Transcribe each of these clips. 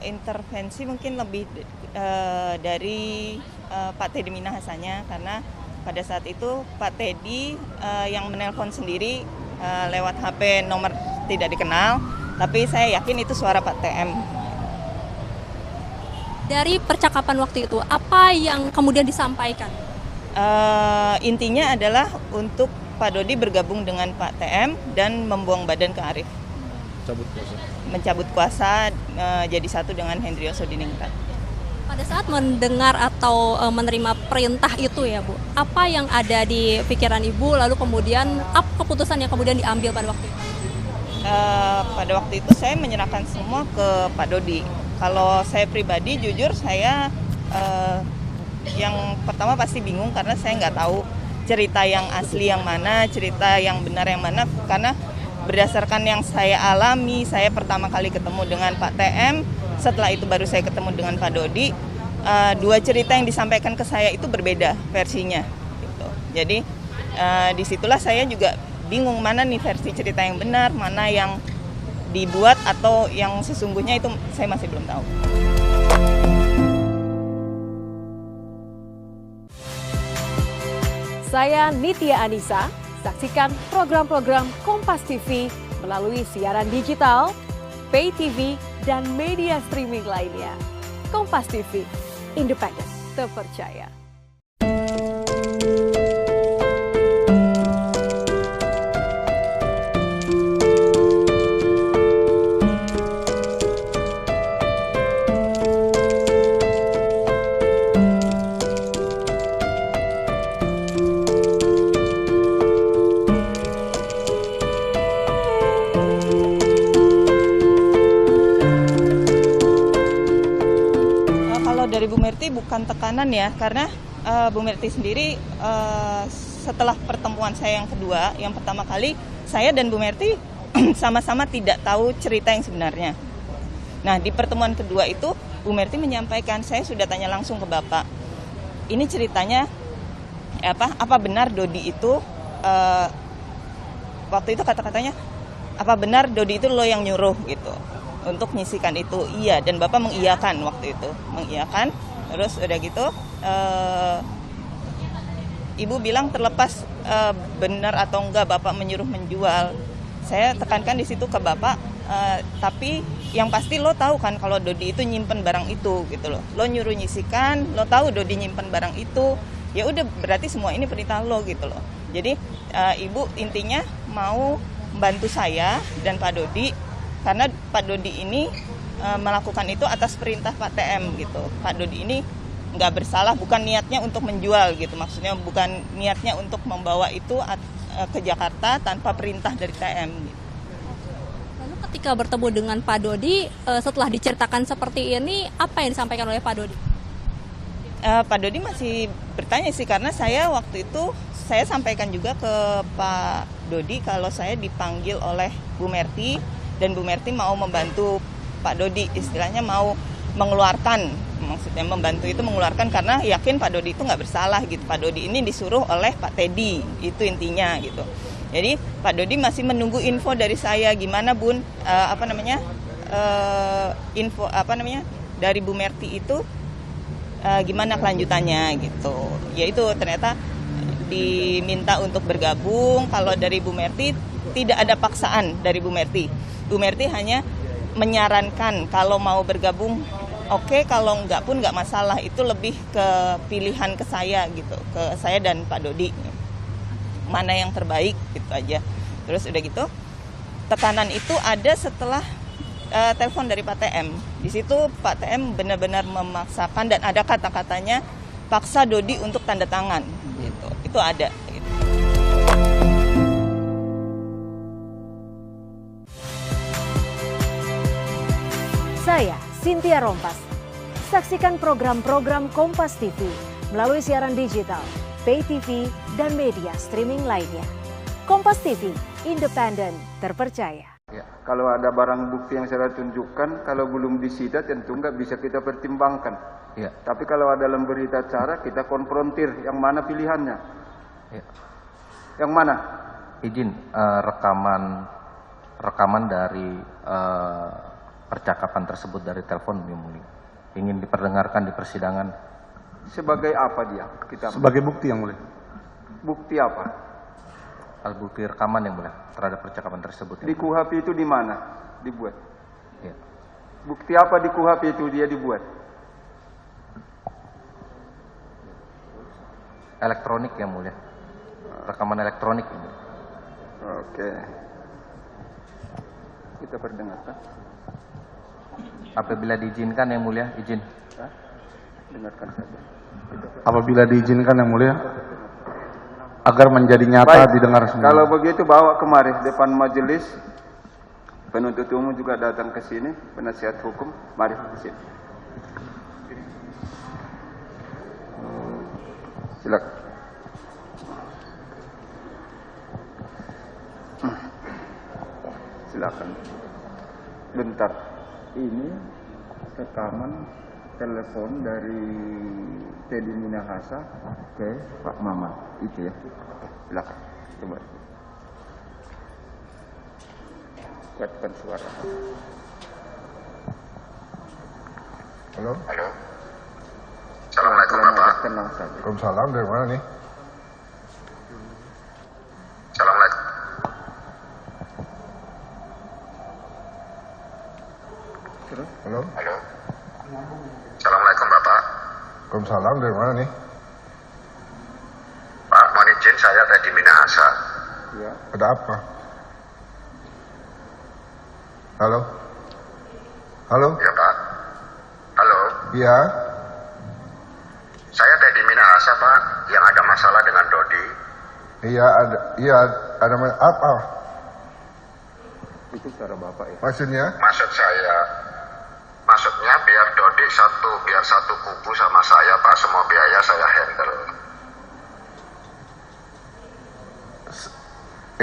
intervensi mungkin lebih dari Pak Teddy Minahasanya, karena pada saat itu Pak Teddy yang menelpon sendiri lewat HP nomor tidak dikenal, tapi saya yakin itu suara Pak TM. Dari percakapan waktu itu, apa yang kemudian disampaikan? Intinya adalah untuk Pak Dodi bergabung dengan Pak TM dan membuang badan ke Arief. Mencabut kuasa jadi satu dengan Hendrio Sodiningrat. Pada saat mendengar atau menerima perintah itu ya Bu, apa yang ada di pikiran Ibu, lalu kemudian apa keputusan yang kemudian diambil pada waktu itu? Pada waktu itu saya menyerahkan semua ke Pak Dodi. Kalau saya pribadi jujur saya yang pertama pasti bingung karena saya nggak tahu cerita yang asli yang mana, cerita yang benar yang mana, karena berdasarkan yang saya alami, saya pertama kali ketemu dengan Pak TM, setelah itu baru saya ketemu dengan Pak Dodi. Dua cerita yang disampaikan ke saya itu berbeda versinya. Gitu. Jadi disitulah saya juga bingung mana nih versi cerita yang benar, mana yang dibuat atau yang sesungguhnya, itu saya masih belum tahu. Saya Nitya Anissa, saksikan program-program Kompas TV melalui siaran digital, pay TV, dan media streaming lainnya. Kompas TV, independen, terpercaya. Dari Bu Merti bukan tekanan ya, karena Bu Merti sendiri setelah pertemuan saya yang kedua, yang pertama kali saya dan Bu Merti sama-sama tidak tahu cerita yang sebenarnya. Nah di pertemuan kedua itu Bu Merti menyampaikan, saya sudah tanya langsung ke Bapak, ini ceritanya apa benar Dodi itu waktu itu kata-katanya apa benar Dodi itu lo yang nyuruh gitu untuk nyisikan itu. Iya, dan Bapak mengiyakan waktu itu, mengiyakan. Terus udah gitu Ibu bilang terlepas benar atau enggak Bapak menyuruh menjual, saya tekankan di situ ke Bapak, tapi yang pasti lo tahu kan kalau Dodi itu nyimpen barang itu gitu loh, lo nyuruh nyisikan, lo tahu Dodi nyimpen barang itu, ya udah berarti semua ini perintah lo gitu loh. Jadi Ibu intinya mau membantu saya dan Pak Dodi, karena Pak Dodi ini melakukan itu atas perintah Pak TM gitu. Pak Dodi ini nggak bersalah, bukan niatnya untuk menjual gitu, maksudnya bukan niatnya untuk membawa itu ke Jakarta tanpa perintah dari TM gitu. Lalu ketika bertemu dengan Pak Dodi, setelah diceritakan seperti ini, apa yang disampaikan oleh Pak Dodi? Pak Dodi masih bertanya sih, karena saya waktu itu saya sampaikan juga ke Pak Dodi kalau saya dipanggil oleh Bu Merti, dan Bu Merti mau membantu Pak Dodi, istilahnya mau mengeluarkan, maksudnya membantu itu mengeluarkan karena yakin Pak Dodi itu nggak bersalah gitu. Pak Dodi ini disuruh oleh Pak Teddy, itu intinya gitu. Jadi Pak Dodi masih menunggu info dari saya, gimana Bun, info dari Bu Merti itu gimana kelanjutannya gitu. Yaitu ternyata diminta untuk bergabung. Kalau dari Bu Merti tidak ada paksaan dari Bu Merti. Bu Merti hanya menyarankan kalau mau bergabung oke, kalau enggak pun enggak masalah. Itu lebih ke pilihan ke saya gitu, ke saya dan Pak Dodi, mana yang terbaik gitu aja. Terus udah gitu tekanan itu ada setelah telepon dari Pak TM. Di situ Pak TM benar-benar memaksakan dan ada kata-katanya paksa Dodi untuk tanda tangan gitu. Itu ada gitu. Saya Cynthia Rompas. Saksikan program-program Kompas TV melalui siaran digital, pay TV, dan media streaming lainnya. Kompas TV, independen, terpercaya. Ya, kalau ada barang bukti yang saya tunjukkan, kalau belum disita tentu nggak bisa kita pertimbangkan. Ya. Tapi kalau ada dalam berita acara, kita konfrontir yang mana pilihannya. Ya. Yang mana? Izin rekaman dari percakapan tersebut dari telepon, Yang Mulia. Ingin diperdengarkan di persidangan. Sebagai apa dia? Kita Sebagai bukti, Yang Mulia. bukti apa? Alat bukti rekaman, Yang Mulia, terhadap percakapan tersebut. Di KUHP itu di mana dibuat? Ya. Bukti apa di KUHP itu dia dibuat? Elektronik, Yang Mulia. Rekaman elektronik. Yang Mulia. Oke. Kita perdengarkan. Apabila diizinkan, Yang Mulia, izin. Hah? Dengarkan saja. Apabila diizinkan, Yang Mulia, agar menjadi nyata Baik, didengar semua. kalau begitu bawa kemari depan majelis. Penuntut umum juga datang ke sini, penasihat hukum, mari ke sini. Silakan. Silakan. Bentar. Ini rekaman telepon dari Teddy Minahasa ke Pak Mama. Itu ya. Silakan. Coba. Kuatkan suara. Halo? Halo. Assalamualaikum Bapak. Tenang saja. Waalaikumsalam, dari mana nih? Assalamualaikum. Terus? Halo? Halo. Assalamualaikum Bapak. Waalaikumsalam, dari mana nih? Pak, mohon izin saya Teddy Minahasa. Ya. Ada apa? Halo? Halo? Ya Pak. Halo. Iya? Saya Teddy Minahasa Pak, yang ada masalah dengan Dodi. Iya, ada apa? Itu cara Bapak ya. Maksudnya? Maksudnya biar Dodi satu kubu sama saya Pak, semua biaya saya handle.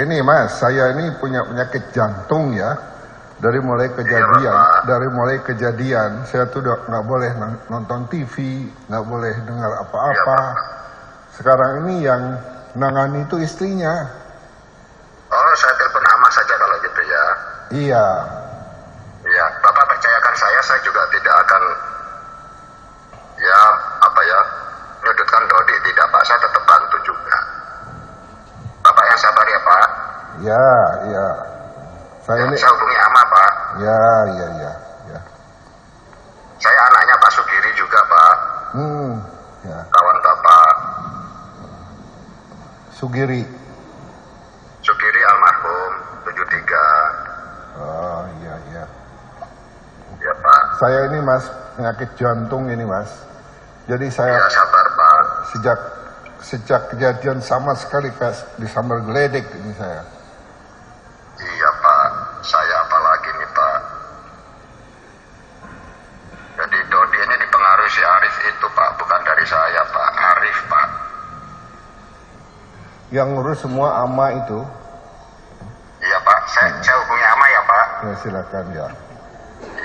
Ini Mas, saya ini punya penyakit jantung ya. Dari mulai kejadian, saya tuh udah nggak boleh nonton TV, nggak boleh dengar apa-apa. Sekarang ini yang nangani itu istrinya. Oh, saya telepon Ama saja kalau gitu ya. Iya. Iya, Bapak percayakan saya juga tidak akan nyudutkan Dodi, tidak Pak, saya tetap bantu juga. Bapak yang sabar ya Pak. Iya. Saya ini. Saya hubungi Ama Pak. Ya. Saya anaknya Pak Sugiri juga Pak. Ya. Kawan Bapak. Sugiri almarhum 73. Oh iya. Ya Pak. Saya ini Mas penyakit jantung ini Mas. Jadi saya Ya sabar Pak. sejak kejadian sama sekali disambar geledek ini saya. Iya Pak. Saya apalagi nih Pak. Jadi Dodi ini dipengaruhi si Arif itu Pak, bukan dari saya Pak. Arif Pak. Yang ngurus semua Ama itu. Iya Pak. Saya hubungi Ama ya Pak. Ya silakan ya.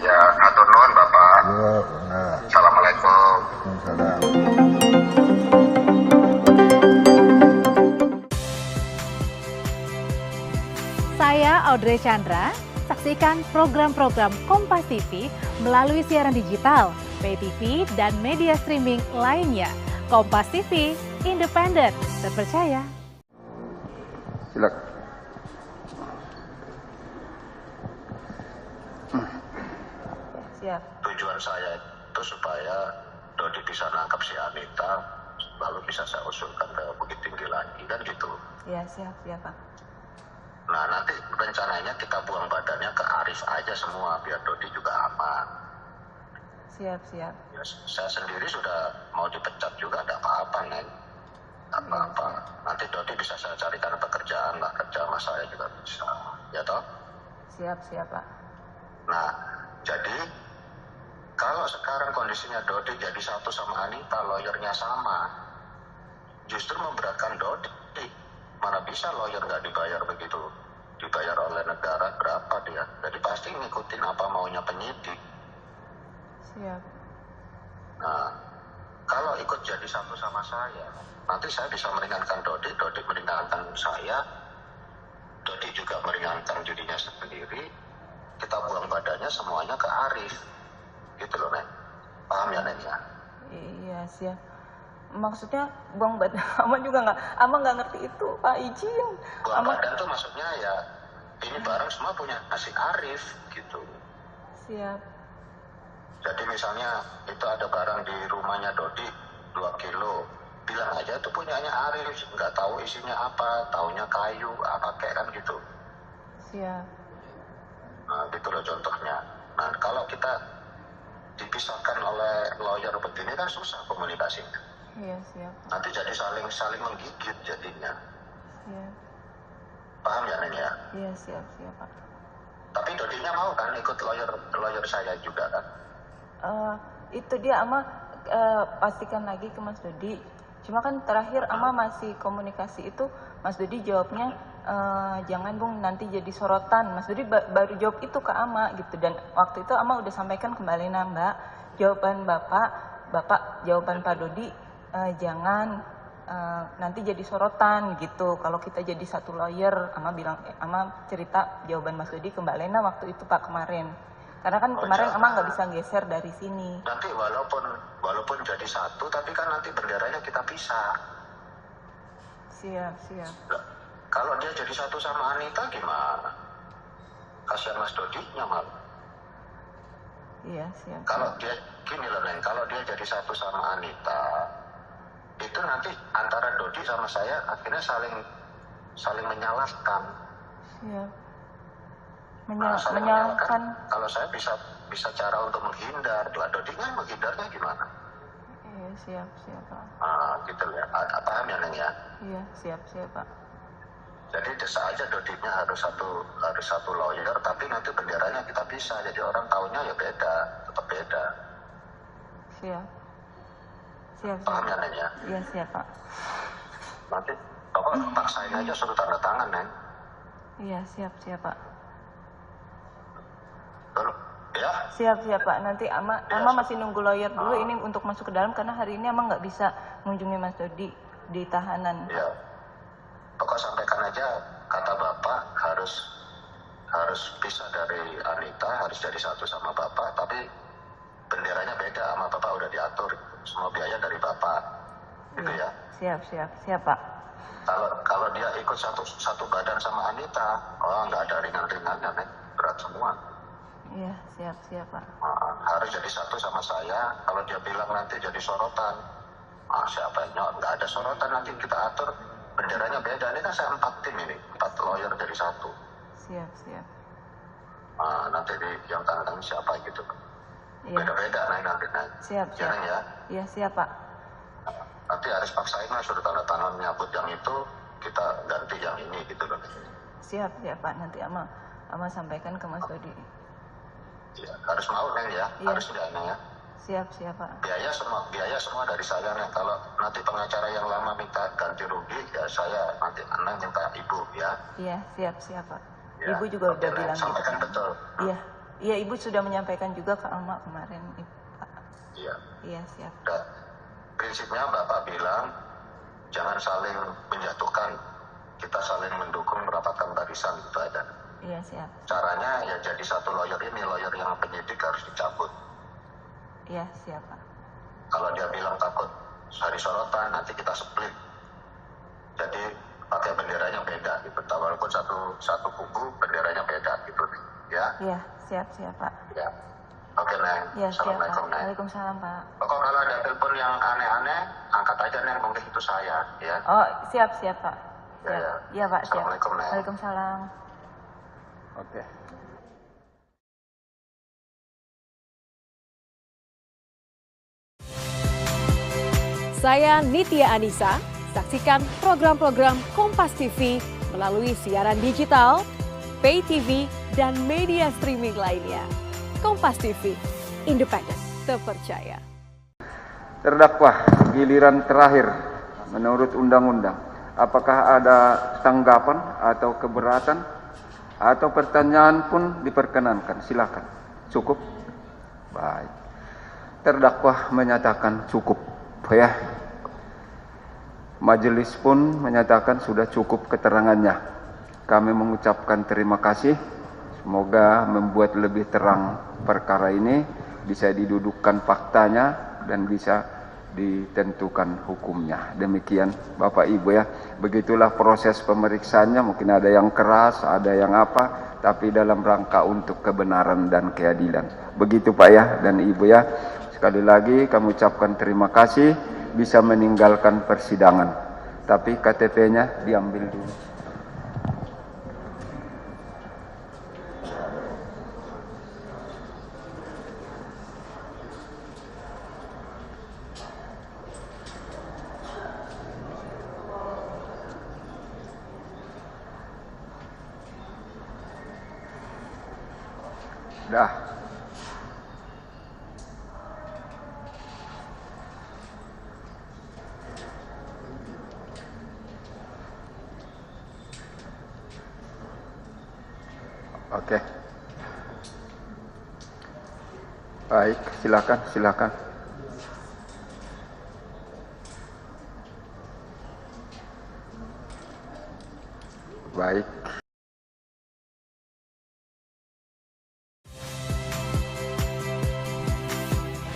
Ya, atur nuhun Bapak. Ya, nah. Assalamualaikum. Salam. Saya Audrey Chandra. Saksikan program-program Kompas TV melalui siaran digital, pay TV, dan media streaming lainnya. Kompas TV, independen, terpercaya. Silakan. Siap. Tujuan saya itu supaya Dodi bisa nangkap si Anita, lalu bisa saya usulkan ke Bukit Tinggi lagi, kan gitu. Ya, siap Pak. Nah, nanti rencananya kita buang badannya ke Arif aja semua, biar Dodi juga aman. Siap. Ya, saya sendiri sudah mau dipecat juga, tidak apa-apa, Neng. Tidak apa-apa. Nanti Dodi bisa saya carikan pekerjaan lah, kerja sama saya juga bisa. Ya toh? Siap Pak. Nah, jadi kalau sekarang kondisinya Dodi jadi satu sama Anita, lawyernya sama, justru memberatkan Dodi. Mana bisa lawyer nggak dibayar begitu? Dibayar oleh negara berapa dia? Jadi pasti ngikutin apa maunya penyidik. Siap. Nah, kalau ikut jadi satu sama saya, nanti saya bisa meringankan Dodi meringankan saya, Dodi juga meringankan dirinya sendiri. Kita buang badannya maunya semuanya ke Arif. Gitu loh, Neng. Paham ya, Neng ya? Iya siap. Maksudnya Bang Badan, Ama juga nggak ngerti itu, Pak izin. Bang Badan tuh maksudnya ya ini barang semua punya si Arif gitu. Siap. Jadi misalnya itu ada barang di rumahnya Dodi 2 kilo, bilang aja itu punyanya Arif, nggak tahu isinya apa, taunya kayu, apa kayak kan gitu. Siap. Nah gitu loh contohnya. Nah kalau kita dipisahkan oleh lawyer begini kan susah komunikasinya. Iya siap. Nanti jadi saling menggigit jadinya. Siap. Paham ya Neng ya? Iya siap Pak. Tapi Dodinya mau kan ikut lawyer saya juga kan? Itu dia Ama pastikan lagi ke Mas Dodi. Cuma kan terakhir Ama masih komunikasi itu, Mas Dodi jawabnya jangan Bung nanti jadi sorotan. Mas Dodi baru jawab itu ke Ama gitu, dan waktu itu Ama udah sampaikan kembali Mbak, jawaban Bapak jawaban Pak Dodi jangan nanti jadi sorotan gitu. Kalau kita jadi satu lawyer, Ama cerita jawaban Mas Dodi ke Mbak Lena waktu itu Pak kemarin. Karena kan kemarin Ama nggak bisa geser dari sini. Nanti walaupun jadi satu, tapi kan nanti benderanya kita pisah. Siap. Nah, kalau dia jadi satu sama Anita gimana? Kasihan Mas Dodinya malah. Iya siap. Kalau dia gini loh Neng, kalau dia jadi satu sama Anita, itu nanti antara Dodi sama saya akhirnya saling menyalahkan. Siap. Saling Menyalahkan. Kalau saya bisa cara untuk menghindar, lah Dodinya menghindarnya gimana? Iya siap Pak. Gitu ya. Paham ya Neng ya? Iya siap Pak. Jadi desa aja Dodinya harus satu lawyer, tapi nanti benderanya kita pisah, jadi orang taunya ya beda, tetap beda. Siap. Paham ya Neng ya? Iya siap Pak. Nanti Bapak paksain aja suruh tanda tangan Neng. Iya siap Pak. Ya? Siap Pak. Nanti Ama masih nunggu lawyer dulu ini untuk masuk ke dalam, karena hari ini Ama nggak bisa mengunjungi Mas Dodi di tahanan. Ya. Pokok sampaikan aja kata Bapak harus pisah dari Anita, harus jadi satu sama Bapak, tapi benderanya beda sama Bapak udah diatur, semua biaya dari Bapak. Gitu ya. Siap Pak. Kalau dia ikut satu badan sama Anita, nggak ada ringan-ringannya Nek, berat semua. Iya siap Pak. Harus jadi satu sama saya. Kalau dia bilang nanti jadi sorotan, siapa yang nggak ada sorotan, nanti kita atur benderanya beda. Ini kan saya 4 tim ini, 4 lawyer dari satu. Siap. Nanti yang tangan siapa gitu. Iya. Beda-beda nanti. Siap. Ya? Iya siap Pak. Nanti harus paksain lah suruh tanda tangan nyabut yang itu, kita ganti yang ini gitu loh. Siap Pak. Nanti Ama sampaikan ke Mas Dodi. Ya, harus mau Neng ya, Iya. harus enggak Neng ya. Siap Pak. Biaya semua dari saya Neng. Kalau nanti pengacara yang lama minta ganti rugi, ya saya nanti Neng minta Ibu ya. Iya siap Pak. Ya. Ibu juga udah Neng, bilang sampaikan gitu. betul. Iya Ibu sudah menyampaikan juga ke Ama kemarin Pak. Iya. Iya siap. Dan prinsipnya Bapak bilang jangan saling menjatuhkan, kita saling mendukung, merapatkan barisan gitu aja. Iya siap. Caranya ya jadi satu lawyer ini, lawyer yang penyidik harus dicabut. Iya siap Pak. Kalau dia bilang takut hari sorotan, nanti kita split. Jadi pakai benderanya beda gitu. Walaupun satu kubu benderanya beda gitu ya. Iya siap Pak. Ya. Oke Neng. Iya siap Pak. Assalamualaikum Neng. Waalaikumsalam Pak. Pokok kalau ada telepon yang aneh-aneh, angkat aja Neng, mungkin itu saya ya. Oh siap Pak. Ya. Iya Pak siap. Assalamualaikum Neng. Waalaikumsalam. Oke. Saya Nitya Anissa, saksikan program-program Kompas TV melalui siaran digital, pay TV, dan media streaming lainnya. Kompas TV, independen, terpercaya. Terdakwa, giliran terakhir menurut undang-undang. Apakah ada tanggapan atau keberatan atau pertanyaan pun diperkenankan? Silakan. Cukup? Baik. Terdakwa menyatakan cukup, ya. Majelis pun menyatakan sudah cukup keterangannya. Kami mengucapkan terima kasih Semoga membuat lebih terang perkara ini, bisa didudukkan faktanya dan bisa ditentukan hukumnya. Demikian Bapak Ibu ya. Begitulah proses pemeriksaannya, mungkin ada yang keras, ada yang apa, tapi dalam rangka untuk kebenaran dan keadilan. Begitu Pak ya dan Ibu ya. Sekali lagi kami ucapkan terima kasih bisa meninggalkan persidangan. Tapi KTP-nya diambil dulu. Dah. Oke. Baik, silakan, silakan. Baik.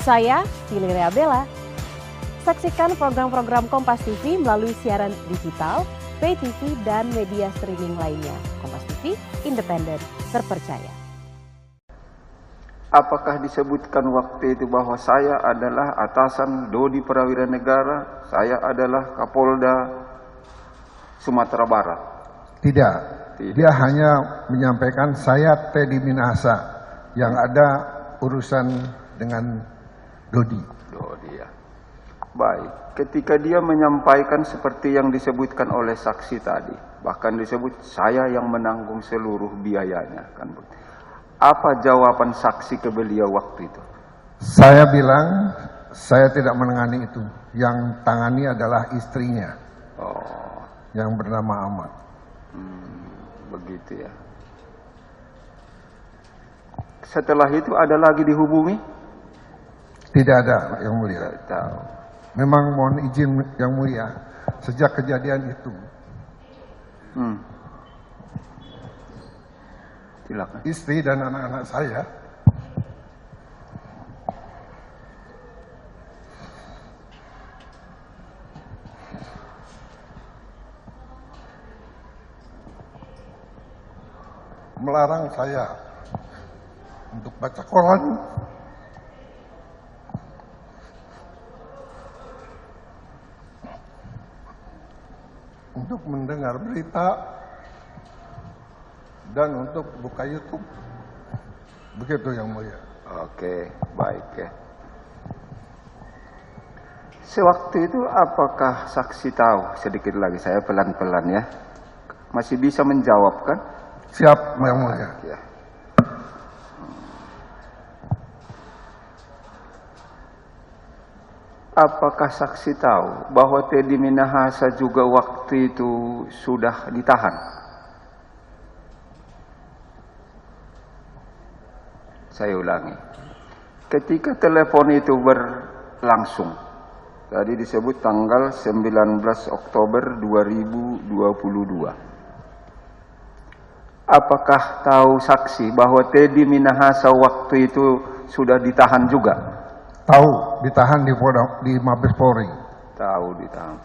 Saya Pilih Bella. Saksikan program-program Kompas TV melalui siaran digital, pay TV, dan media streaming lainnya. Kompas TV, independen, terpercaya. Apakah disebutkan waktu itu bahwa saya adalah atasan Dodi Prawira Negara, saya adalah Kapolda Sumatera Barat? Tidak. Dia hanya menyampaikan saya Teddy Minahasa yang ada urusan dengan Dodi. Dodi ya. Baik, ketika dia menyampaikan seperti yang disebutkan oleh saksi tadi, bahkan disebut saya yang menanggung seluruh biayanya, kan? Apa jawaban saksi ke beliau waktu itu? Saya bilang saya tidak menangani itu. Yang tangani adalah istrinya. Oh, yang bernama Ahmad. Begitu ya. Setelah itu ada lagi dihubungi? Tidak ada, Yang Mulia. Tidak tahu. Memang mohon izin Yang Mulia, sejak kejadian itu, silakan. Istri dan anak-anak saya melarang saya untuk baca koran, untuk mendengar berita, dan untuk buka YouTube. Begitu Yang Mulia. Oke, baik ya. Sewaktu itu apakah saksi tahu, sedikit lagi saya pelan-pelan ya, masih bisa menjawab kan? Siap Yang Mulia. Ya. Apakah saksi tahu bahwa Teddy Minahasa juga waktu itu sudah ditahan? Saya ulangi. Ketika telepon itu berlangsung, tadi disebut tanggal 19 Oktober 2022. Apakah tahu saksi bahwa Teddy Minahasa waktu itu sudah ditahan juga? Tahu, ditahan di Mabes Polri. Tahu ditahan.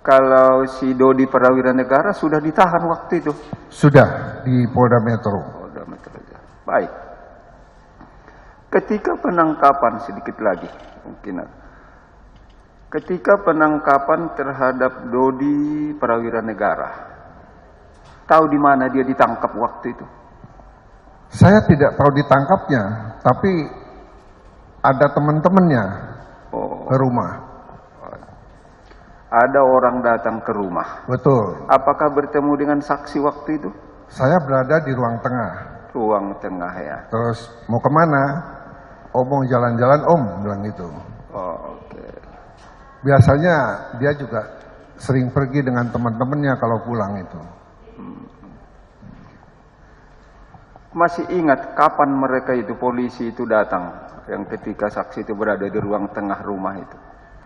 Kalau si Dodi Prawira Negara sudah ditahan waktu itu? Sudah di Polda Metro. Polda Metro. Baik. Ketika penangkapan, sedikit lagi mungkin. Ketika penangkapan terhadap Dodi Prawira Negara, tahu di mana dia ditangkap waktu itu? Saya tidak tahu ditangkapnya, tapi ada teman-temannya ke rumah. Ada orang datang ke rumah. Betul. Apakah bertemu dengan saksi waktu itu? Saya berada di ruang tengah. Ruang tengah ya. Terus mau kemana? Omong jalan-jalan om, bilang gitu. Oh, oke. Biasanya dia juga sering pergi dengan teman-temannya kalau pulang itu. Masih ingat kapan mereka itu, polisi itu datang, yang ketika saksi itu berada di ruang tengah rumah itu?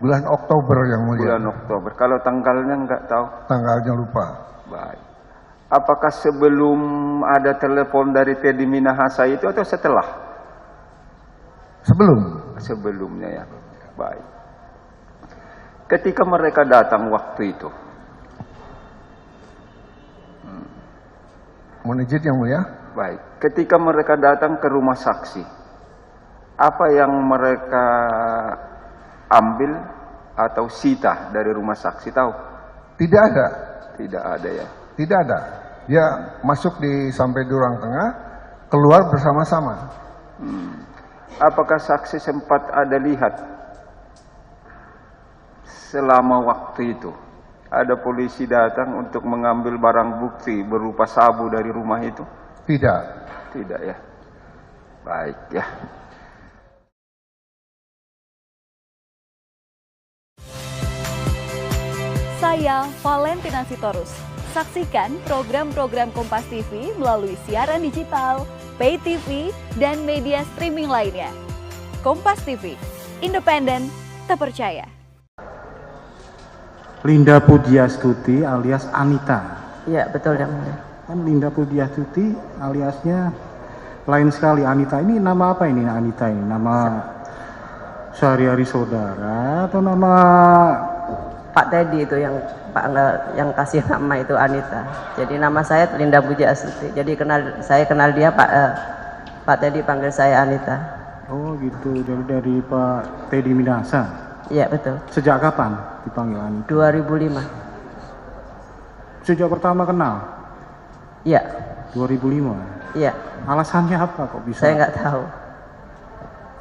Bulan Oktober Yang Mulia. Bulan Oktober. Kalau tanggalnya nggak tahu? Tanggalnya lupa. Baik. Apakah sebelum ada telepon dari Teddy Minahasa itu atau setelah? Sebelumnya ya. Baik. Ketika mereka datang waktu itu, Mohon izin yang mulia. baik. Ketika mereka datang ke rumah saksi, apa yang mereka ambil atau sita dari rumah saksi, tahu? Tidak ada. Tidak ada ya. Tidak ada. Dia masuk sampai di ruang tengah, keluar bersama-sama. Apakah saksi sempat ada lihat selama waktu itu ada polisi datang untuk mengambil barang bukti berupa sabu dari rumah itu? Tidak. Tidak ya. Baik ya. Saya Valentina Sitorus. Saksikan program-program Kompas TV melalui siaran digital, pay TV, dan media streaming lainnya. Kompas TV, independen, terpercaya. Linda Pudiastuti alias Anita. Iya, betul yang mulia. Kan Linda Pudiastuti aliasnya lain sekali. Anita ini nama apa ini Anita ini? Nama sehari-hari saudara atau nama Pak Teddy itu yang yang kasih nama itu Anita. Jadi nama saya Linda Pudiastuti. Jadi saya kenal dia Pak Teddy panggil saya Anita. Oh gitu, dari Pak Teddy Minahasa. Iya betul. Sejak kapan dipanggil Anita? 2005. Sejak pertama kenal? Iya. 2005? Iya. Alasannya apa kok bisa? Saya nggak tahu.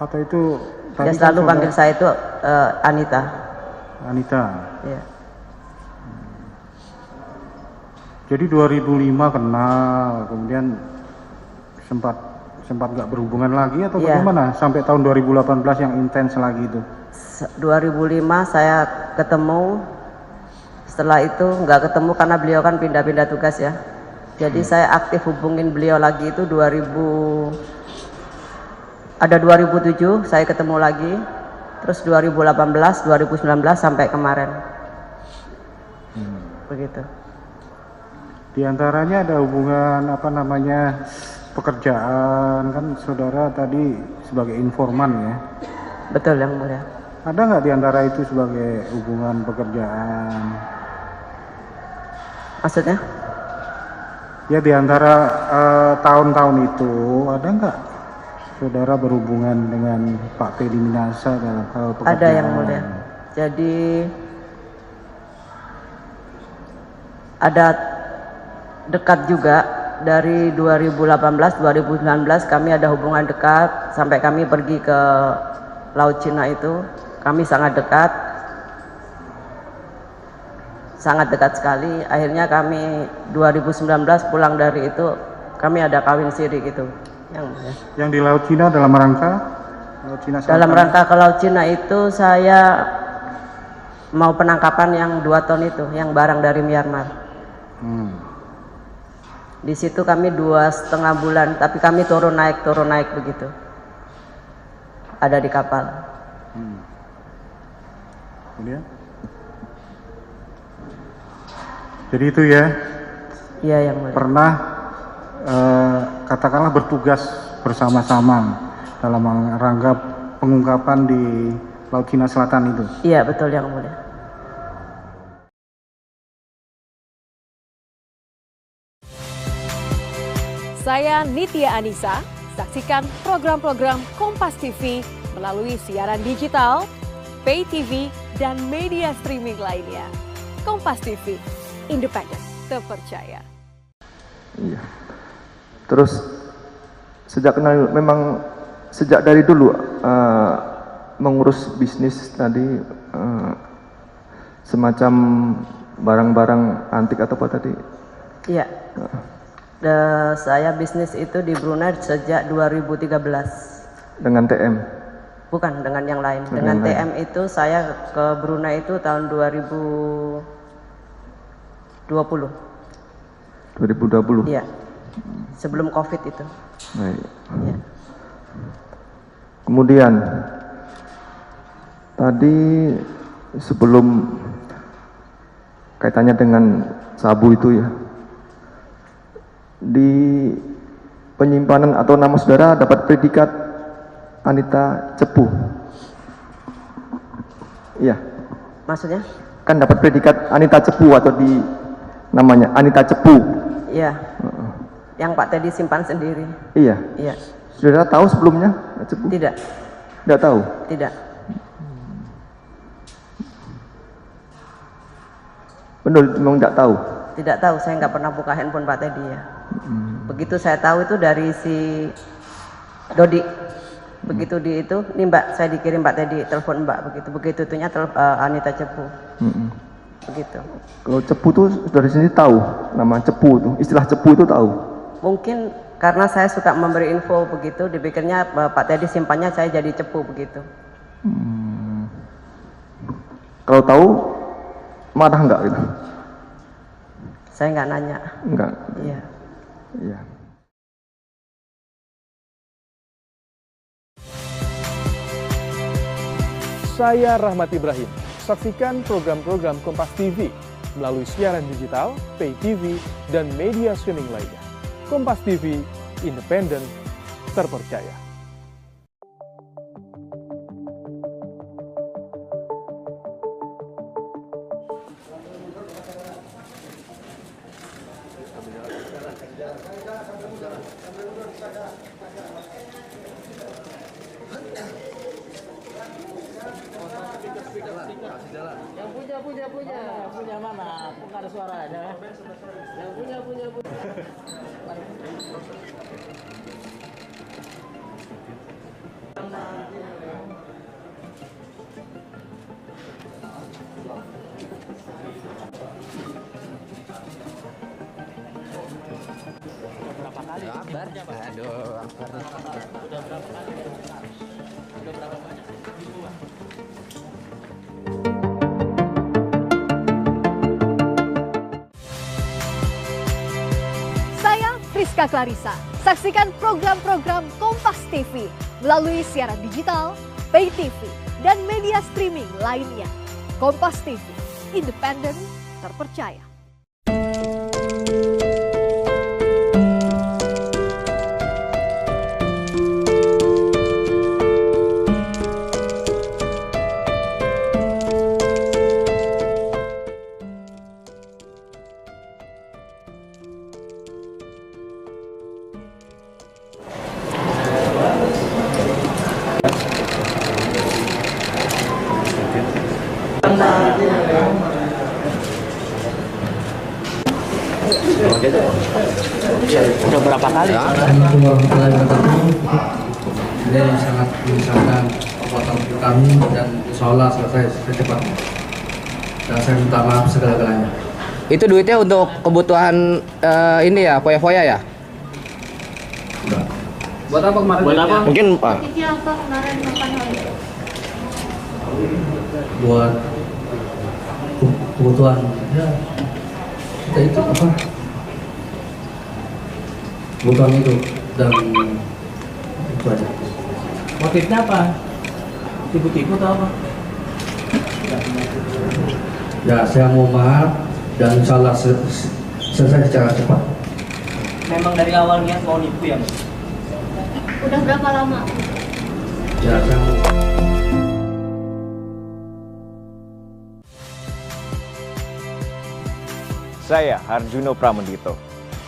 Atau itu Dia selalu panggil saya itu Anita. Anita. Iya. Jadi 2005 kenal, kemudian sempat nggak berhubungan lagi atau bagaimana? Sampai tahun 2018 yang intens lagi itu? 2005 saya ketemu, setelah itu nggak ketemu karena beliau kan pindah-pindah tugas ya. Jadi saya aktif hubungin beliau lagi itu 2007 saya ketemu lagi, terus 2018, 2019 sampai kemarin. Begitu. Di antaranya ada hubungan pekerjaan, kan saudara tadi sebagai informan ya? Betul yang mulia. Ada nggak di antara itu sebagai hubungan pekerjaan? Maksudnya? Ya di antara tahun-tahun itu ada nggak saudara berhubungan dengan Pak Teddy Minahasa dalam hal pekerjaan? Ada yang mulia. Jadi ada dekat juga dari 2018-2019 kami ada hubungan dekat sampai kami pergi ke Laut Cina itu kami sangat dekat sekali. Akhirnya kami 2019 pulang dari itu kami ada kawin siri gitu. Yang di Laut Cina dalam rangka Laut Cina Selatan. Dalam rangka ke Laut Cina itu saya mau penangkapan yang 2 ton itu yang barang dari Myanmar. Di situ kami 2,5 bulan, tapi kami turun naik begitu. Ada di kapal. Kemudian? Jadi itu ya? Iya yang mulia. Pernah katakanlah bertugas bersama-sama dalam rangka pengungkapan di Laut Cina Selatan itu? Iya betul yang mulia. Saya Nitya Anissa, saksikan program-program Kompas TV melalui siaran digital, pay TV, dan media streaming lainnya. Kompas TV, independen, terpercaya. Iya. Terus sejak dari dulu mengurus bisnis tadi semacam barang-barang antik atau apa tadi? Iya. Saya bisnis itu di Brunei sejak 2013. Dengan TM? Bukan, dengan yang lain. Dengan TM itu saya ke Brunei itu tahun 2020. 2020? Iya. Sebelum COVID itu. Baik. Iya. Kemudian tadi sebelum kaitannya dengan sabu itu ya, di penyimpanan atau nama saudara dapat predikat Anita Cepu. Iya. Maksudnya? Kan dapat predikat Anita Cepu atau di namanya Anita Cepu. Iya. Yang Pak Teddy simpan sendiri. Iya. Iya. Saudara tahu sebelumnya Cepu? Tidak. Tidak tahu? Tidak. Benar, memang tidak tahu? Tidak tahu, saya nggak pernah buka handphone Pak Teddy ya. Begitu saya tahu itu dari si Dodi. Begitu di itu, nih Mbak, saya dikirim Pak Teddy, telepon Mbak, begitu itunya Anita Cepu. Begitu. Kalau Cepu tuh dari sini tahu nama Cepu tuh, istilah Cepu itu tahu? Mungkin karena saya suka memberi info begitu, dipikirnya Pak Teddy simpannya saya jadi Cepu begitu. Kalau tahu marah nggak gitu? Saya nggak nanya. Enggak. Iya. Iya. Saya Rahmat Ibrahim. Saksikan program-program Kompas TV melalui siaran digital, pay TV, dan media streaming lainnya. Kompas TV, independen, terpercaya. Yang punya mana? Kok nggak ada suaranya? Yang punya. Berapa kali? Akbarnya Pak. Aduh, akbar. Udah berapa kali? Udah berapa banyak? Saya Friska Clarissa. Saksikan program-program Kompas TV melalui siaran digital, pay TV, dan media streaming lainnya. Kompas TV, independen, terpercaya. Udah berapa kali? Assalamualaikum warahmatullahi wabarakatuh. Ini sangat menyesalkan perbuatan kami dan insya Allah selesai secepatnya. Dan saya minta maaf segala-galanya. Itu duitnya untuk kebutuhan ini ya, foya-foya ya? Buat apa kemarin? Buat apa? Mungkin Pak. Apa kemarin makan Buat kebutuhan. Ya, kita itu apa? Kebutuhan itu dan itu aja. Motifnya apa? Tipu-tipu atau apa? Ya, saya mau maaf dan insya Allah selesai secara cepat. Memang dari awalnya mau nipu ya? Udah berapa lama? Ya, Saya Harjuno Pramendito.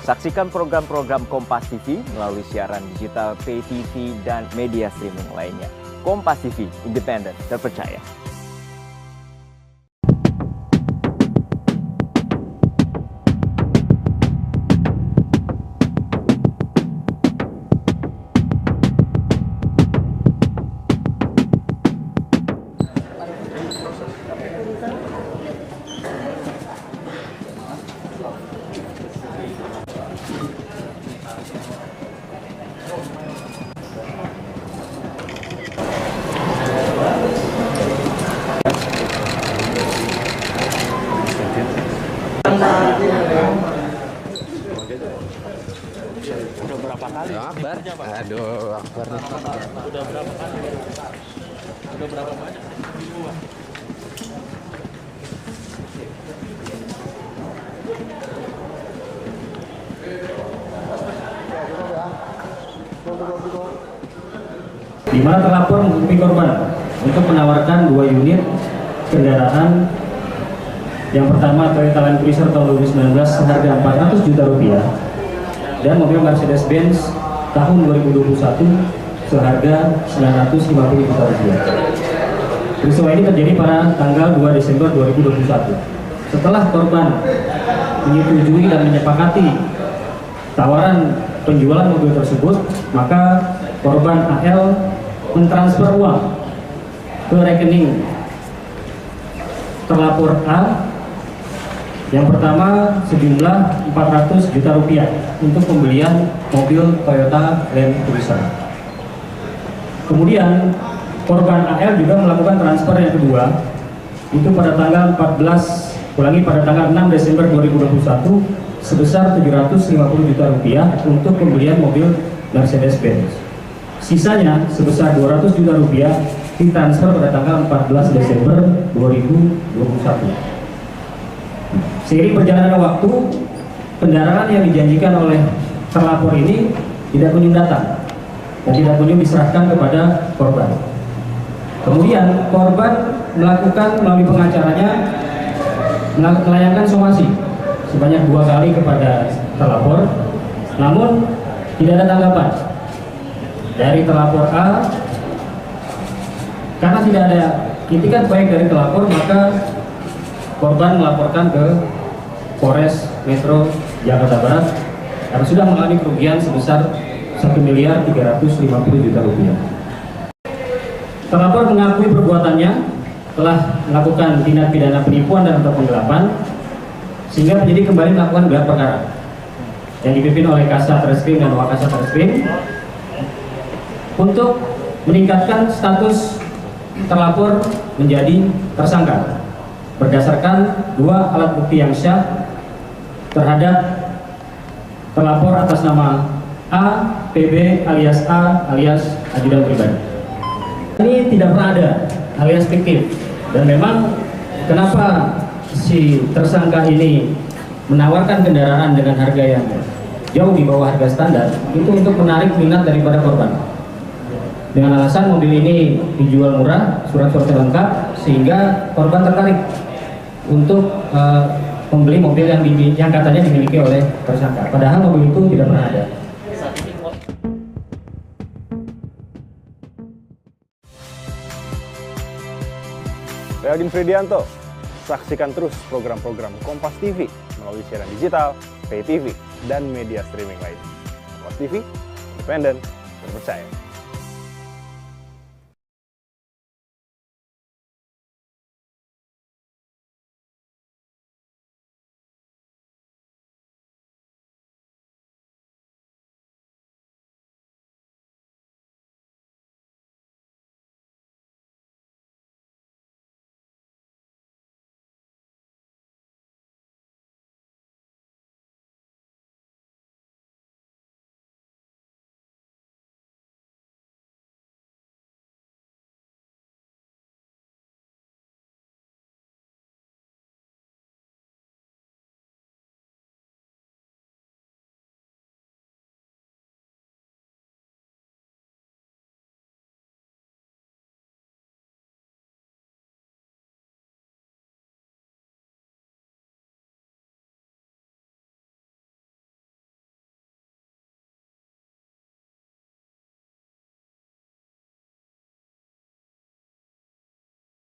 Saksikan program-program Kompas TV melalui siaran digital, pay TV, dan media streaming lainnya. Kompas TV, independen, terpercaya. Udah berapa kali? Akbar. Aduh, akbar. Udah berapa kali? Udah berapa banyak? di mana terlapor menghubungi korban untuk menawarkan 2 unit kendaraan. Yang pertama Toyota Land Cruiser tahun 2019 seharga 400 juta rupiah dan mobil Mercedes-Benz tahun 2021 seharga 950 juta rupiah. Peristiwa ini terjadi pada tanggal 2 Desember 2021. Setelah korban menyetujui dan menyepakati tawaran penjualan mobil tersebut, maka korban AL mentransfer uang ke rekening terlapor A. Yang pertama sejumlah 400 juta rupiah untuk pembelian mobil Toyota Land Cruiser. Kemudian korban AL juga melakukan transfer yang kedua itu pada tanggal 6 Desember 2021 sebesar 750 juta rupiah untuk pembelian mobil Mercedes-Benz. Sisanya sebesar 200 juta rupiah ditransfer pada tanggal 14 Desember 2021. Seiring perjalanan waktu, kendaraan yang dijanjikan oleh terlapor ini tidak kunjung datang dan tidak kunjung diserahkan kepada korban. Kemudian korban melakukan melalui pengacaranya melayangkan somasi sebanyak 2 kali kepada terlapor, namun tidak ada tanggapan dari terlapor A. Karena tidak ada itikat baik dari terlapor, maka korban melaporkan ke Polres Metro Jakarta Barat karena sudah mengalami kerugian sebesar 1.350 juta rupiah. Terlapor mengakui perbuatannya telah melakukan tindak pidana penipuan dan atau penggelapan, sehingga penyidik kembali melakukan gelar perkara yang dipimpin oleh Kasat Reskrim dan Wakasat Reskrim untuk meningkatkan status terlapor menjadi tersangka berdasarkan 2 alat bukti yang syah terhadap terlapor atas nama A, PB alias A alias ajudan pribadi. Ini tidak pernah ada alias fiktif, dan memang kenapa si tersangka ini menawarkan kendaraan dengan harga yang jauh di bawah harga standar itu untuk menarik minat daripada korban dengan alasan mobil ini dijual murah, surat-suratnya lengkap, sehingga korban tertarik untuk membeli mobil yang katanya dimiliki oleh tersangka, padahal mobil itu tidak pernah ada. Saya Odin Fridianto. Saksikan terus program-program Kompas TV melalui siaran digital, pay TV, dan media streaming lain. Kompas TV, independen, terpercaya.